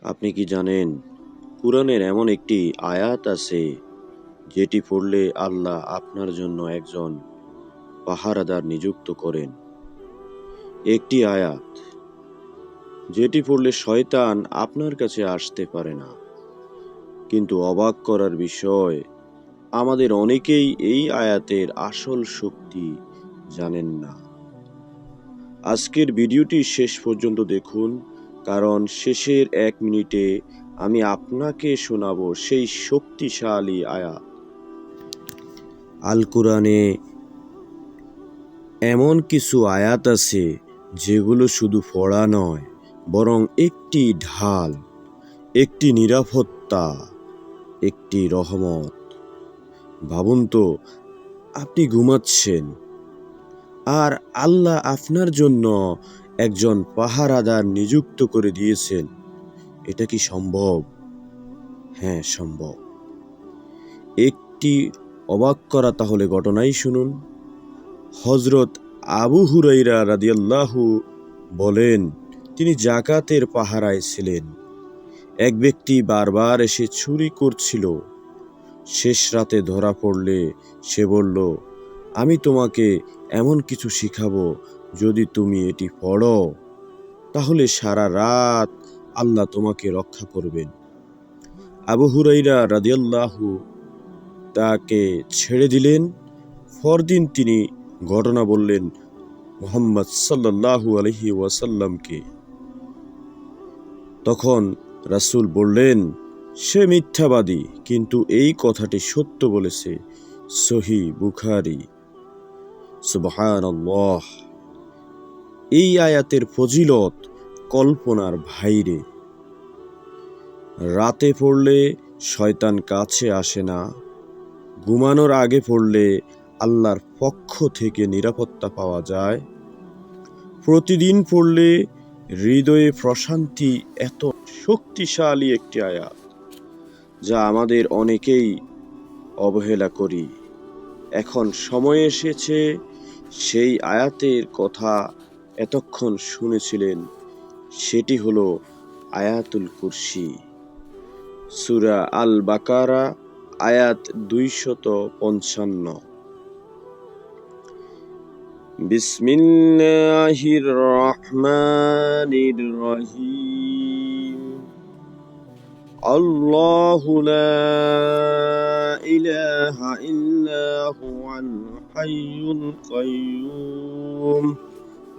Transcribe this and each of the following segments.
আপনি কি জানেন, কুরআনের এমন একটি আয়াত আছে যেটি পড়লে আল্লাহ আপনার জন্য একজন পাহারাদার নিযুক্ত করেন। একটি আয়াত যেটি পড়লে শয়তান আপনার কাছে আসতে পারে না। কিন্তু অবাক করার বিষয়, আমাদের অনেকেই এই আয়াতের আসল শক্তি জানেন না। আজকের ভিডিওটি শেষ পর্যন্ত দেখুন, কারণ শেষের 1 মিনিটে আমি আপনাকে শোনাবো সেই শক্তিশালী আয়াত। আল কুরআনে এমন কিছু আয়াত আছে যেগুলো শুধু পড়া নয়, বরং একটি ঢাল, একটি নিরাপত্তা, একটি রহমত। ভাবুন তো, আপনি ঘুমাচ্ছেন আর আল্লাহ আপনার জন্য একজন পাহারাদার নিযুক্ত করে দিয়েছেন। এটা কি সম্ভব? হ্যাঁ, সম্ভব। একটি অবাক করা তাহলে ঘটনাই শুনুন। হযরত আবু হুরায়রা রাদিয়াল্লাহু বলেন, তিনি যাকাতের পাহারায় ছিলেন। এক ব্যক্তি বারবার এসে চুরি করছিল। শেষ রাতে ধরা পড়লে সে বলল, আমি তোমাকে এমন কিছু শিখাবো, যদি তুমি এটি পড়ো তাহলে সারা রাত আল্লাহ তোমাকে রক্ষা করবেন। আবু হুরায়রা রাদিয়াল্লাহু তাকে ছেড়ে দিলেন। পরদিন তিনি ঘটনা বললেন মুহাম্মদ সাল্লাল্লাহু আলাইহি ওয়াসাল্লামকে। তখন রাসূল বললেন, সে মিথ্যাবাদী, কিন্তু এই কথাটি সত্য বলেছে। সহিহ বুখারী। সুবহানাল্লাহ। এই আয়াতের ফজিলত কল্পনার বাইরে। রাতে পড়লে শয়তান কাছে আসে না। ঘুমানোর আগে পড়লে আল্লাহর পক্ষ থেকে নিরাপত্তা পাওয়া যায়। প্রতিদিন পড়লে হৃদয়ে প্রশান্তি। এত শক্তিশালী একটি আয়াত যা আমাদের অনেকেই অবহেলা করি। এখন সময় এসেছে সেই আয়াতের কথা এতক্ষণ শুনেছিলেন, সেটি হলো আয়াতুল কুরসি। সূরা আল বাকারা আয়াত 255। বিসমিল্লাহির রহমানির রহিম। আল্লাহু লা ইলাহা ইল্লা হুয়াল হাইয়ুল কাইয়্যুম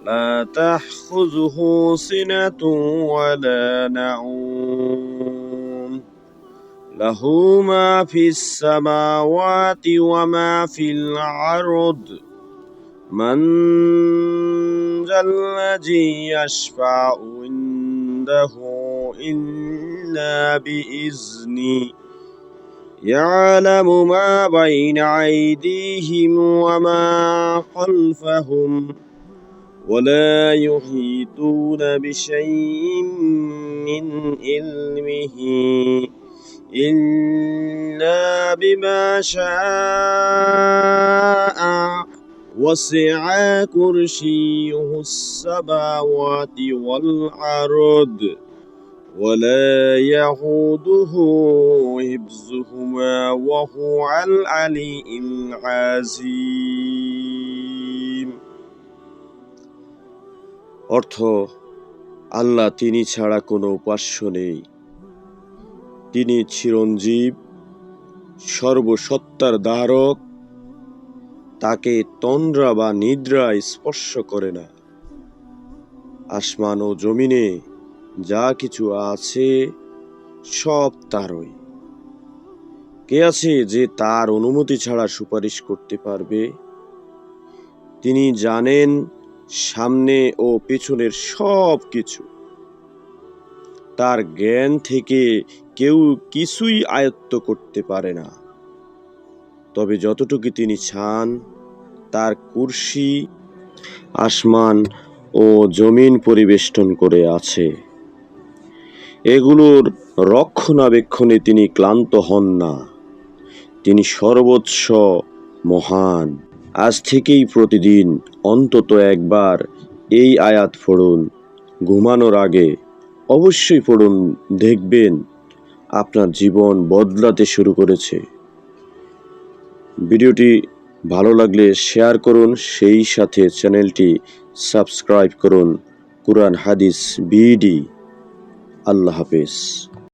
লা তাখুযুহু সিনাতুন ওয়া লা নাউম লাহু মা ফিস সামাওয়াতি ওয়া মা ফিল আরদ মান যাল্লাযী ইয়াশফা'ু ইনদাহু ইল্লা বিইজনি ইয়ালামু মা বাইনা আইদিহিম ওয়া মা খালফাহুম ওয়া লা ইউহীতুনা বিশাইইন মিন ইলমিহি ইল্লা বিমা শাআ ওয়াসি'a কুরসিয়ুহুস সামাওয়াতি ওয়াল আরদ ওয়া লা ইয়াউদুহু হিফযুহুমা ওয়া হুয়াল আলিয়্যুল আযীম। অর্থ, আল্লাহ তিনি ছাড়া কোনো উপাস্য নেই। তিনি চিরঞ্জীব, সর্বসত্তার ধারক। তাকে তন্দ্রা বা নিদ্রা স্পর্শ করে না। আসমান ও জমিনে যা কিছু আছে সব তারই। কে আছে যে তার অনুমতি ছাড়া সুপারিশ করতে পারবে? তিনি জানেন সামনে ও পেছনের সব কিছু। তার জ্ঞান থেকে কেউ কিছুই আয়ত্ত করতে পারে না। তবে যতটুকু তিনি চান, তার কুরসি আসমান ও জমিন পরিবেষ্টন করে আছে। এগুলোর রক্ষণাবেক্ষণে তিনি ক্লান্ত হন না। তিনি সর্বোচ্চ মহান। আজ থেকেই প্রতিদিন অন্তত একবার এই আয়াত পড়ুন, ঘুমানোর আগে অবশ্যই পড়ুন, দেখবেন আপনার জীবন বদলাতে শুরু করেছে। ভিডিওটি ভালো লাগলে শেয়ার করুন, সেই সাথে চ্যানেলটি সাবস্ক্রাইব করুন। কুরআন হাদিস বিডি। আল্লাহ হাফেজ।